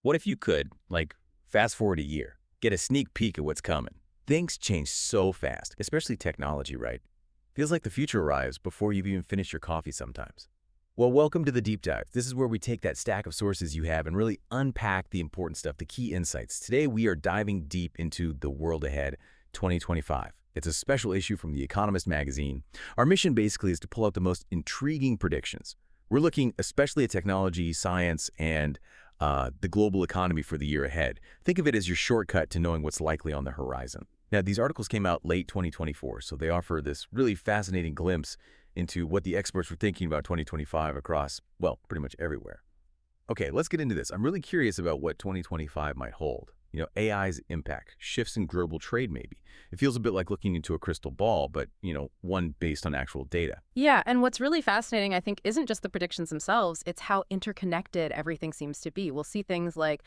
What if you could, like, fast forward a year, get a sneak peek at what's coming? Things change so fast, especially technology, right? Feels like the future arrives before you've even finished your coffee sometimes. Well, welcome to the Deep Dive. This is where we take that stack of sources you have and really unpack the important stuff, the key insights. Today, we are diving deep into the world ahead, 2025. It's a special issue from the Economist magazine. Our mission basically is to pull out the most intriguing predictions. We're looking especially at technology, science, and the global economy for the year ahead. Think of it as your shortcut to knowing what's likely on the horizon. Now, these articles came out late 2024, so they offer this really fascinating glimpse into what the experts were thinking about 2025 across, well, pretty much everywhere. Okay, let's get into this. I'm really curious about what 2025 might hold. AI's impact, shifts in global trade maybe. It feels a bit like looking into a crystal ball, but, one based on actual data. Yeah, and what's really fascinating, I think, isn't just the predictions themselves, it's how interconnected everything seems to be. We'll see things like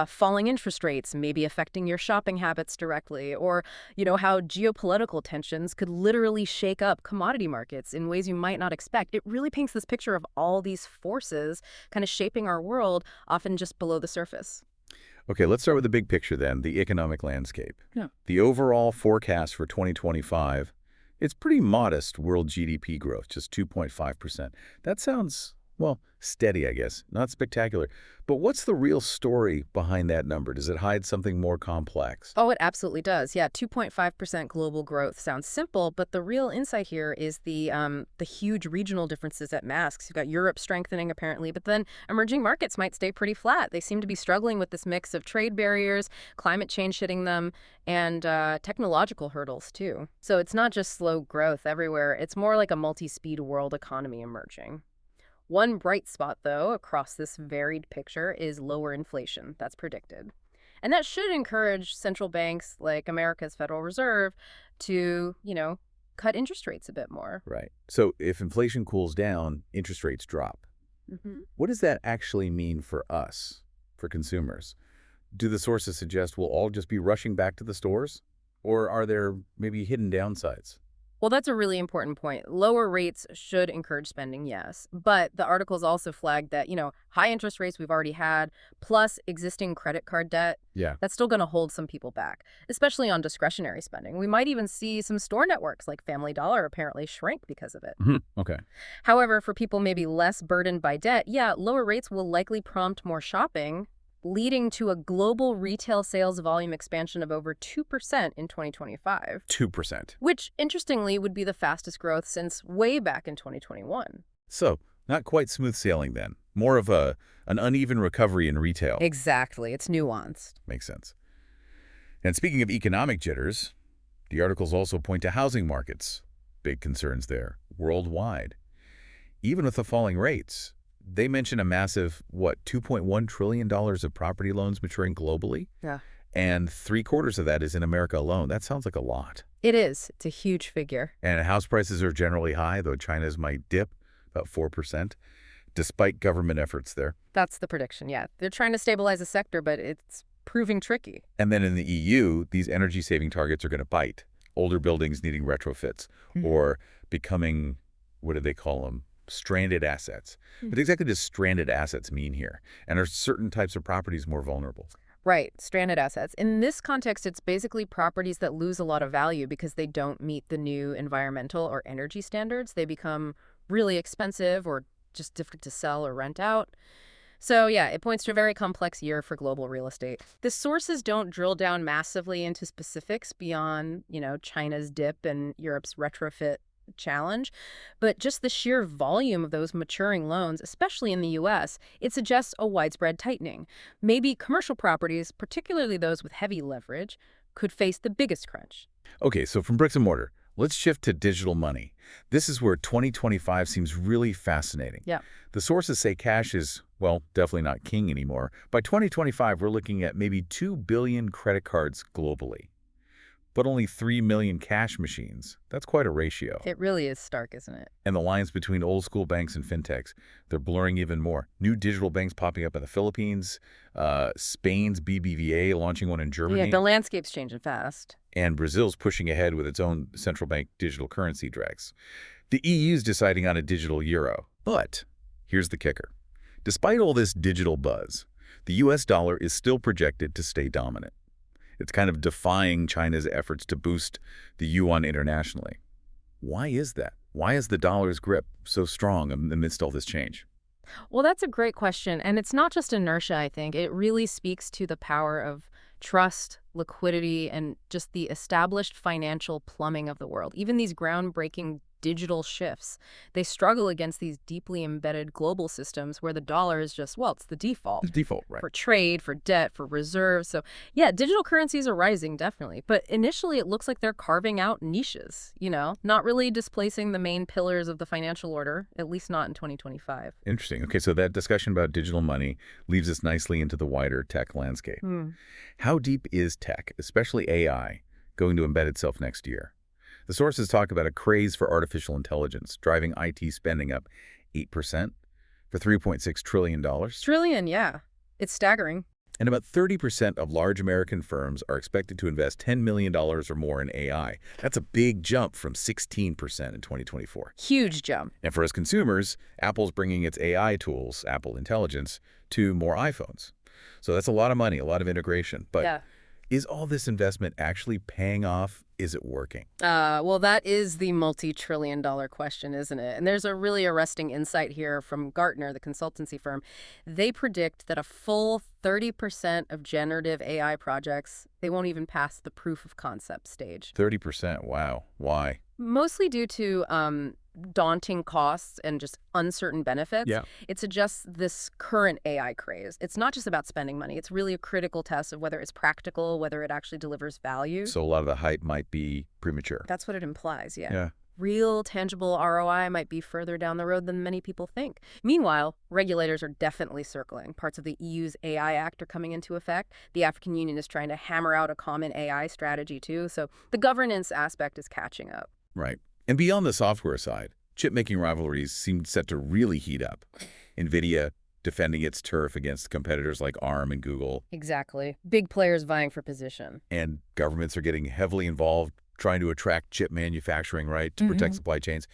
falling interest rates maybe affecting your shopping habits directly, or, how geopolitical tensions could literally shake up commodity markets in ways you might not expect. It really paints this picture of all these forces kind of shaping our world, often just below the surface. Okay, let's start with the big picture then, the economic landscape. Yeah. The overall forecast for 2025, it's pretty modest world GDP growth, just 2.5%. That sounds, well, steady, I guess, not spectacular. But what's the real story behind that number? Does it hide something more complex? Oh, it absolutely does. Yeah, 2.5% global growth sounds simple, but the real insight here is the huge regional differences at masks. You've got Europe strengthening apparently, but then emerging markets might stay pretty flat. They seem to be struggling with this mix of trade barriers, climate change hitting them, and technological hurdles too. So it's not just slow growth everywhere. It's more like a multi-speed world economy emerging. One bright spot, though, across this varied picture is lower inflation that's predicted. And that should encourage central banks like America's Federal Reserve to, cut interest rates a bit more. Right. So if inflation cools down, interest rates drop. Hmm. What does that actually mean for us, for consumers? Do the sources suggest we'll all just be rushing back to the stores? Or are there maybe hidden downsides? Well, that's a really important point. Lower rates should encourage spending, yes. But the articles also flagged that, high interest rates we've already had, plus existing credit card debt, Yeah. that's still going to hold some people back, especially on discretionary spending. We might even see some store networks like Family Dollar apparently shrink because of it. Okay. However, for people maybe less burdened by debt, yeah, lower rates will likely prompt more shopping, leading to a global retail sales volume expansion of over 2% in 2025. 2%. Which, interestingly, would be the fastest growth since way back in 2021. So, not quite smooth sailing then. More of an uneven recovery in retail. Exactly. It's nuanced. Makes sense. And speaking of economic jitters, the articles also point to housing markets. Big concerns there, worldwide. Even with the falling rates, they mention a massive, $2.1 trillion of property loans maturing globally? Yeah. And 3/4 of that is in America alone. That sounds like a lot. It is. It's a huge figure. And house prices are generally high, though China's might dip about 4%, despite government efforts there. That's the prediction, yeah. They're trying to stabilize the sector, but it's proving tricky. And then in the EU, these energy-saving targets are going to bite. Older buildings needing retrofits or becoming, what do they call them? Stranded assets. What exactly does stranded assets mean here? And are certain types of properties more vulnerable? Right, stranded assets. In this context, it's basically properties that lose a lot of value because they don't meet the new environmental or energy standards. They become really expensive or just difficult to sell or rent out. So yeah, it points to a very complex year for global real estate. The sources don't drill down massively into specifics beyond, China's dip and Europe's retrofit challenge, but just the sheer volume of those maturing loans, especially in the US, it suggests a widespread tightening. Maybe commercial properties, particularly those with heavy leverage, could face the biggest crunch. Okay, so from bricks and mortar, let's shift to digital money. This is where 2025 seems really fascinating. Yeah. The sources say cash is, well, definitely not king anymore. By 2025, we're looking at maybe 2 billion credit cards globally, but only 3 million cash machines. That's quite a ratio. It really is stark, isn't it? And the lines between old school banks and fintechs, they're blurring even more. New digital banks popping up in the Philippines, Spain's BBVA launching one in Germany. Yeah, the landscape's changing fast. And Brazil's pushing ahead with its own central bank digital currency dregs. The EU's deciding on a digital euro. But here's the kicker. Despite all this digital buzz, the U.S. dollar is still projected to stay dominant. It's kind of defying China's efforts to boost the yuan internationally. Why is that? Why is the dollar's grip so strong amidst all this change? Well, that's a great question. And it's not just inertia, I think. It really speaks to the power of trust, liquidity, and just the established financial plumbing of the world. Even these groundbreaking digital shifts, they struggle against these deeply embedded global systems where the dollar is just, well, it's the default It's default, right? for trade, for debt, for reserves. So, yeah, digital currencies are rising, definitely. But initially, it looks like they're carving out niches, not really displacing the main pillars of the financial order, at least not in 2025. Interesting. Okay, so that discussion about digital money leads us nicely into the wider tech landscape. How deep is tech, especially AI, going to embed itself next year? The sources talk about a craze for artificial intelligence, driving IT spending up 8% for $3.6 trillion. Trillion, yeah. It's staggering. And about 30% of large American firms are expected to invest $10 million or more in AI. That's a big jump from 16% in 2024. Huge jump. And for us consumers, Apple's bringing its AI tools, Apple Intelligence, to more iPhones. So that's a lot of money, a lot of integration. But Yeah. is all this investment actually paying off? Is it working? Well, that is the multi-trillion-dollar question, isn't it? And there's a really arresting insight here from Gartner, the consultancy firm. They predict that a full 30% of generative AI projects, they won't even pass the proof of concept stage. 30%. Wow. Why? Mostly due to daunting costs and just uncertain benefits. Yeah. It suggests this current AI craze. It's not just about spending money. It's really a critical test of whether it's practical, whether it actually delivers value. So a lot of the hype might be premature. That's what it implies, yeah. Yeah. Real, tangible ROI might be further down the road than many people think. Meanwhile, regulators are definitely circling. Parts of the EU's AI Act are coming into effect. The African Union is trying to hammer out a common AI strategy, too. So the governance aspect is catching up. Right. And beyond the software side, chip-making rivalries seem set to really heat up. NVIDIA defending its turf against competitors like ARM and Google. Exactly. Big players vying for position. And governments are getting heavily involved trying to attract chip manufacturing, right, to protect supply chains.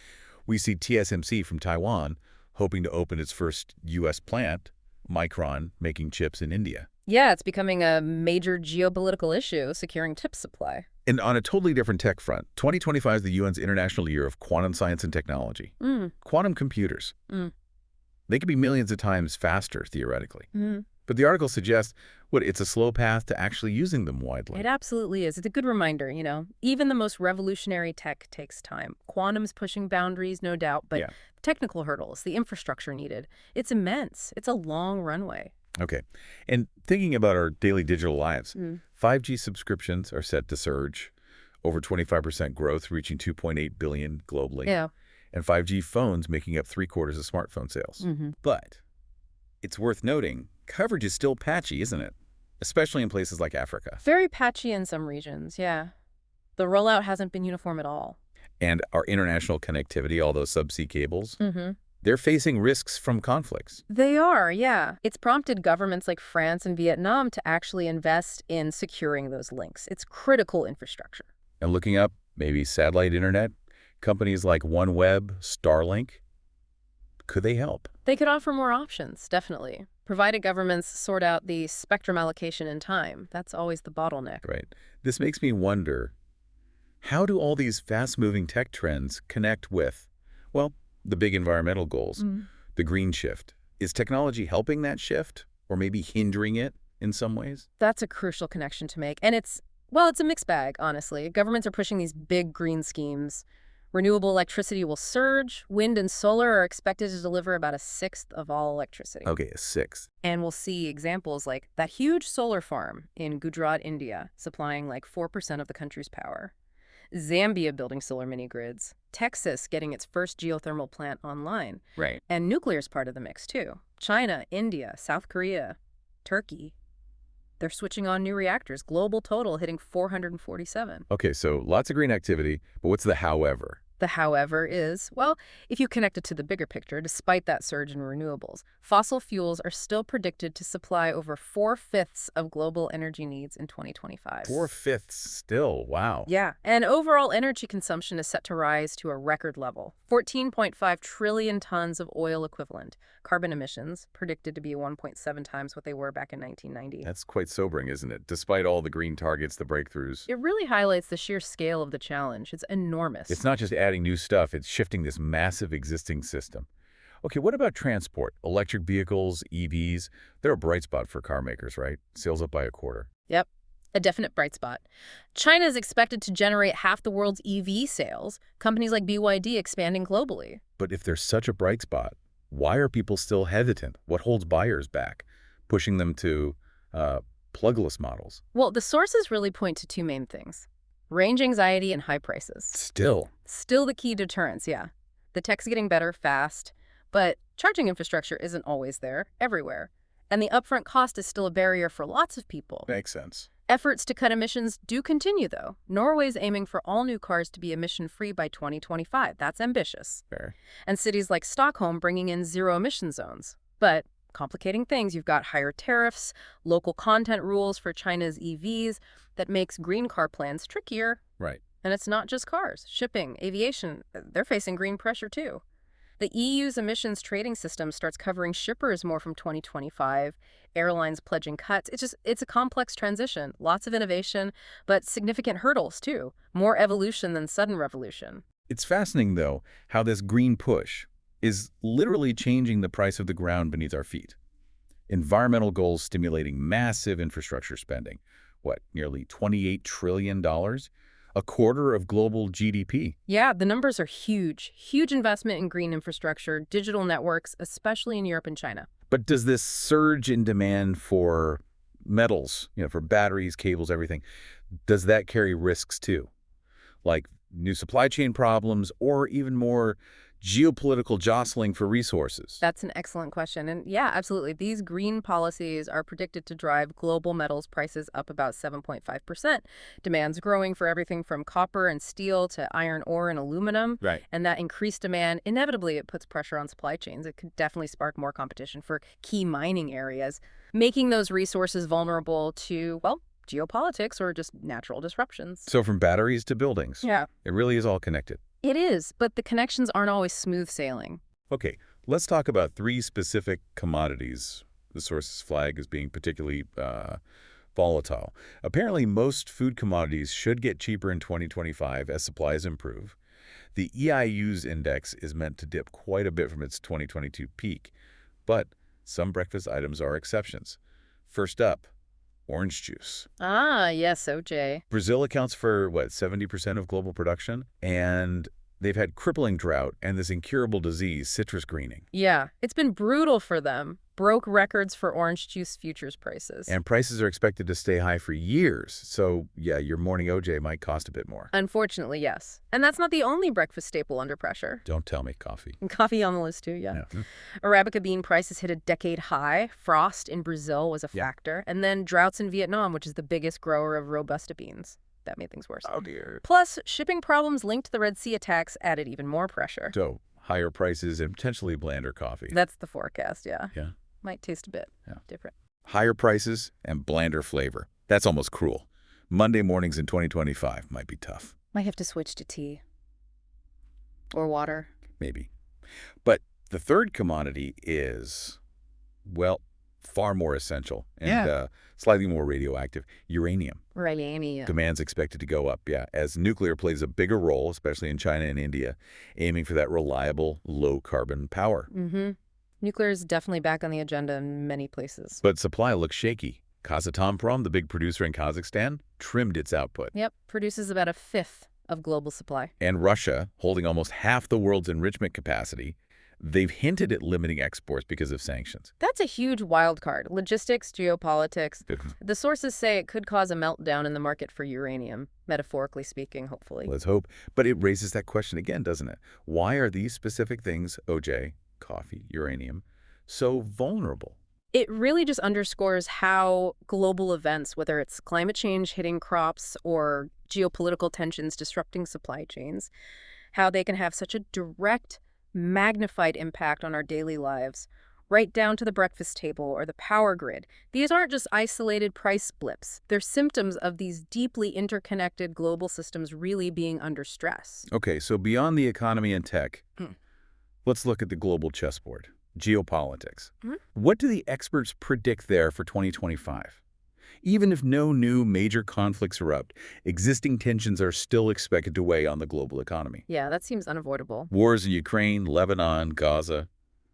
We see TSMC from Taiwan hoping to open its first U.S. plant, Micron making chips in India. Yeah, it's becoming a major geopolitical issue, securing chip supply. And on a totally different tech front, 2025 is the UN's International Year of Quantum Science and Technology. Quantum computers. They could be millions of times faster, theoretically. But the article suggests, it's a slow path to actually using them widely. It absolutely is. It's a good reminder, Even the most revolutionary tech takes time. Quantum's pushing boundaries, no doubt, but technical hurdles, the infrastructure needed, it's immense. It's a long runway. Okay. And thinking about our daily digital lives, 5G subscriptions are set to surge, over 25% growth, reaching 2.8 billion globally. Yeah. And 5G phones making up 3/4 of smartphone sales. But it's worth noting, coverage is still patchy, isn't it? Especially in places like Africa. Very patchy in some regions, yeah. The rollout hasn't been uniform at all. And our international connectivity, all those subsea cables, they're facing risks from conflicts. They are, yeah. It's prompted governments like France and Vietnam to actually invest in securing those links. It's critical infrastructure. And looking up maybe satellite internet, companies like OneWeb, Starlink, could they help? They could offer more options, definitely, provided governments sort out the spectrum allocation in time. That's always the bottleneck. Right. This makes me wonder, how do all these fast-moving tech trends connect with, the big environmental goals, the green shift? Is technology helping that shift or maybe hindering it in some ways? That's a crucial connection to make. And it's a mixed bag, honestly. Governments are pushing these big green schemes. Renewable electricity will surge. Wind and solar are expected to deliver about 1/6 of all electricity. Okay, 1/6. And we'll see examples like that huge solar farm in Gujarat, India, supplying like 4% of the country's power. Zambia building solar mini-grids. Texas getting its first geothermal plant online. Right. And nuclear's part of the mix, too. China, India, South Korea, Turkey. They're switching on new reactors. Global total hitting 447. Okay, so lots of green activity, but what's the however? The however is, well, if you connect it to the bigger picture, despite that surge in renewables, fossil fuels are still predicted to supply over 4/5 of global energy needs in 2025. 4/5 still, wow. Yeah, and overall energy consumption is set to rise to a record level, 14.5 trillion tons of oil equivalent. Carbon emissions predicted to be 1.7 times what they were back in 1990. That's quite sobering, isn't it? Despite all the green targets, the breakthroughs. It really highlights the sheer scale of the challenge. It's enormous. It's not just adding new stuff, it's shifting this massive existing system. Okay, what about transport? Electric vehicles, EVs, they're a bright spot for car makers, right? Sales up by a quarter. Yep, a definite bright spot. China is expected to generate half the world's EV sales, companies like BYD expanding globally. But if there's such a bright spot, why are people still hesitant? What holds buyers back, pushing them to plugless models? Well, the sources really point to two main things: range anxiety and high prices. Still. Still the key deterrents, yeah. The tech's getting better fast, but charging infrastructure isn't always there, everywhere. And the upfront cost is still a barrier for lots of people. Makes sense. Efforts to cut emissions do continue, though. Norway's aiming for all new cars to be emission-free by 2025. That's ambitious. Fair. And cities like Stockholm bringing in zero-emission zones. But complicating things, you've got higher tariffs, local content rules for China's EVs that makes green car plans trickier. Right. And it's not just cars. Shipping, aviation, they're facing green pressure, too. The EU's emissions trading system starts covering shippers more from 2025, airlines pledging cuts. It's a complex transition, lots of innovation, but significant hurdles too. More evolution than sudden revolution. It's fascinating, though, how this green push is literally changing the price of the ground beneath our feet. Environmental goals stimulating massive infrastructure spending. What, nearly $28 trillion? A quarter of global GDP. Yeah, the numbers are huge. Huge investment in green infrastructure, digital networks, especially in Europe and China. But does this surge in demand for metals, for batteries, cables, everything, does that carry risks too? Like new supply chain problems or even more geopolitical jostling for resources? That's an excellent question. And yeah, absolutely. These green policies are predicted to drive global metals prices up about 7.5%. Demand's growing for everything from copper and steel to iron ore and aluminum. Right. And that increased demand, inevitably, it puts pressure on supply chains. It could definitely spark more competition for key mining areas, making those resources vulnerable to, well, geopolitics or just natural disruptions. So from batteries to buildings. Yeah. It really is all connected. It is, but the connections aren't always smooth sailing. Okay, let's talk about three specific commodities the sources flag as being particularly volatile. Apparently, most food commodities should get cheaper in 2025 as supplies improve. The EIU's index is meant to dip quite a bit from its 2022 peak, but some breakfast items are exceptions. First up, orange juice. Ah, yes, OJ. Brazil accounts for, 70% of global production? And they've had crippling drought and this incurable disease, citrus greening. Yeah, it's been brutal for them. Broke records for orange juice futures prices. And prices are expected to stay high for years. So, yeah, your morning OJ might cost a bit more. Unfortunately, yes. And that's not the only breakfast staple under pressure. Don't tell me coffee. Coffee on the list, too, yeah. Arabica bean prices hit a decade high. Frost in Brazil was a factor. And then droughts in Vietnam, which is the biggest grower of Robusta beans. That made things worse. Oh, dear. Plus, shipping problems linked to the Red Sea attacks added even more pressure. So, higher prices and potentially blander coffee. That's the forecast, yeah. Yeah. Might taste a bit different. Higher prices and blander flavor. That's almost cruel. Monday mornings in 2025 might be tough. Might have to switch to tea. Or water. Maybe. But the third commodity is, well, far more essential and slightly more radioactive, uranium. Uranium. Demand's expected to go up, as nuclear plays a bigger role, especially in China and India, aiming for that reliable, low-carbon power. Mm-hmm. Nuclear is definitely back on the agenda in many places. But supply looks shaky. Kazatomprom, the big producer in Kazakhstan, trimmed its output. Yep, produces about a fifth of global supply. And Russia, holding almost half the world's enrichment capacity, they've hinted at limiting exports because of sanctions. That's a huge wild card. Logistics, geopolitics. The sources say it could cause a meltdown in the market for uranium, metaphorically speaking, hopefully. Let's hope. But it raises that question again, doesn't it? Why are these specific things, OJ, coffee, uranium, so vulnerable? It really just underscores how global events, whether it's climate change hitting crops or geopolitical tensions disrupting supply chains, how they can have such a direct, magnified impact on our daily lives, right down to the breakfast table or the power grid. These aren't just isolated price blips. They're symptoms of these deeply interconnected global systems really being under stress. Okay, so beyond the economy and tech, Hmm. let's look at the global chessboard, geopolitics. Mhm. What do the experts predict there for 2025? Even if no new major conflicts erupt, existing tensions are still expected to weigh on the global economy. Yeah, that seems unavoidable. Wars in Ukraine, Lebanon, Gaza,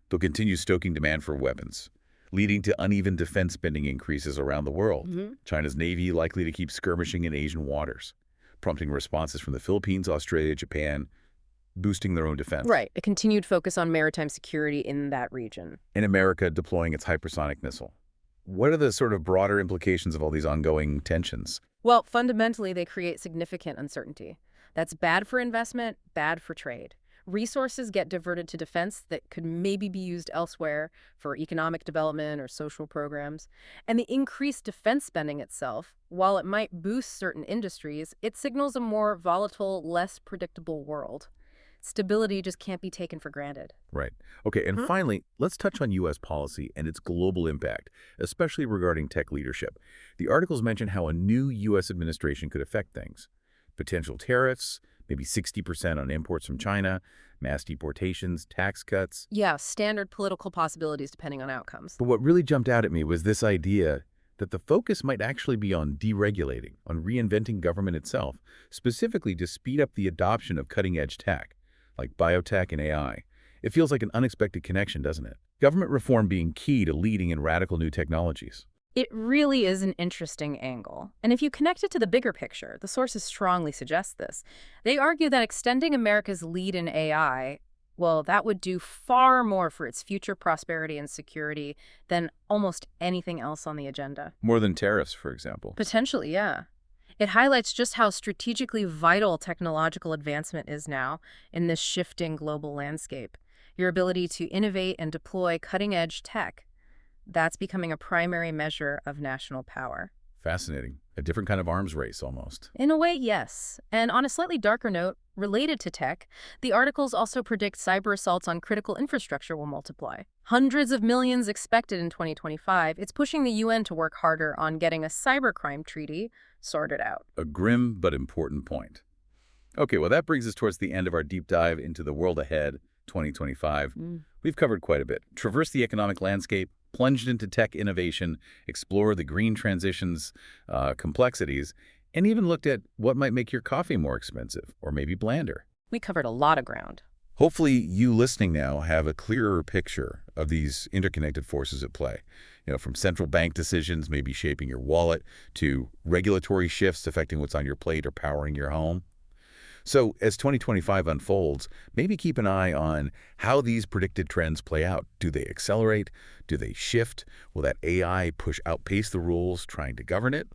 they'll continue stoking demand for weapons, leading to uneven defense spending increases around the world. China's Navy likely to keep skirmishing in Asian waters, prompting responses from the Philippines, Australia, Japan, boosting their own defense. Right, a continued focus on maritime security in that region. And America deploying its hypersonic missile. What are the sort of broader implications of all these ongoing tensions? Well, fundamentally, they create significant uncertainty. That's bad for investment, bad for trade. Resources get diverted to defense that could maybe be used elsewhere for economic development or social programs. And the increased defense spending itself, while it might boost certain industries, it signals a more volatile, less predictable world. Stability just can't be taken for granted. Right. Okay, and finally, let's touch on U.S. policy and its global impact, especially regarding tech leadership. The articles mention how a new U.S. administration could affect things. Potential tariffs, maybe 60% on imports from China, mass deportations, tax cuts. Yeah, standard political possibilities depending on outcomes. But what really jumped out at me was this idea that the focus might actually be on deregulating, on reinventing government itself, specifically to speed up the adoption of cutting-edge tech, like biotech and AI. It feels like an unexpected connection, doesn't it? Government reform being key to leading in radical new technologies. It really is an interesting angle. And if you connect it to the bigger picture, the sources strongly suggest this. They argue that extending America's lead in AI, well, that would do far more for its future prosperity and security than almost anything else on the agenda. More than tariffs, for example. Potentially, yeah. It highlights just how strategically vital technological advancement is now in this shifting global landscape. Your ability to innovate and deploy cutting-edge tech, that's becoming a primary measure of national power. Fascinating. A different kind of arms race, almost. In a way, yes. And on a slightly darker note, related to tech, the articles also predict cyber assaults on critical infrastructure will multiply. Hundreds of millions expected in 2025. It's pushing the UN to work harder on getting a cybercrime treaty sorted out. A grim but important point. Okay, well, that brings us towards the end of our deep dive into the world ahead, 2025. We've covered quite a bit. Traversed the economic landscape, plunged into tech innovation, explored the green transition's complexities, and even looked at what might make your coffee more expensive or maybe blander. We covered a lot of ground. Hopefully, you listening now have a clearer picture of these interconnected forces at play. From central bank decisions maybe shaping your wallet to regulatory shifts affecting what's on your plate or powering your home. So as 2025 unfolds, maybe keep an eye on how these predicted trends play out. Do they accelerate? Do they shift? Will that AI outpace the rules trying to govern it?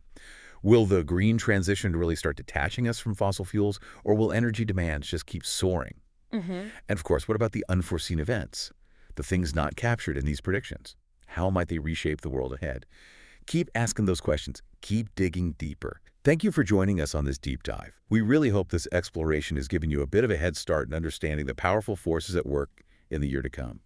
Will the green transition really start detaching us from fossil fuels, or will energy demands just keep soaring? And of course, what about the unforeseen events? The things not captured in these predictions? How might they reshape the world ahead? Keep asking those questions. Keep digging deeper. Thank you for joining us on this deep dive. We really hope this exploration has given you a bit of a head start in understanding the powerful forces at work in the year to come.